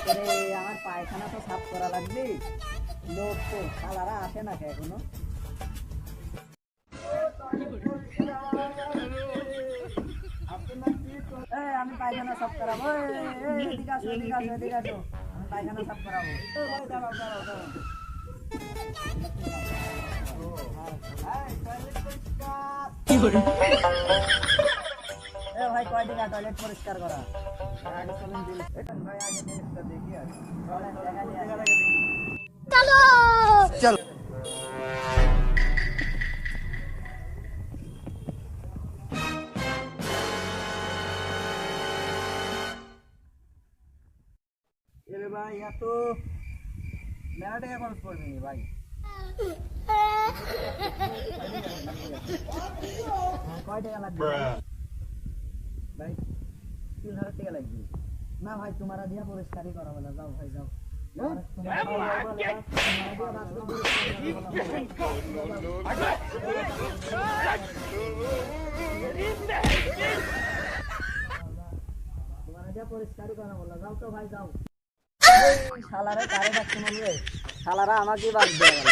আমার পায়খানা তো সাফ করা লাগবে, লোক তো শালারা আসে না কে এখনো। আমি পায়খানা সাফ করাবো, এদিকে আসো এদিকে আসো এদিকে আসো, আমি পায়খানা সাফ করাবো। দাঁড়াও দাঁড়াও দাঁড়াও। ভাই কয়দিন টয়লেট পরিষ্কার করা ভাই, আগে জিনিসটা দেখি আর চলো চলো। এরে ভাই এত মেলা টাকা খরচ করবি ভাই। কয় টাকা লাগবে ভাই? 3000 টাকা লাগবে না ভাই, তোমার দিয়া পরিষ্কারই করা বলা। যাও ভাই যাও, পরিষ্কারই করা বলা। যাও তো ভাই যাও। শালারা কারে ডাকতে বলবে, শালারা আমাকে বাদ দেওয়া গেল।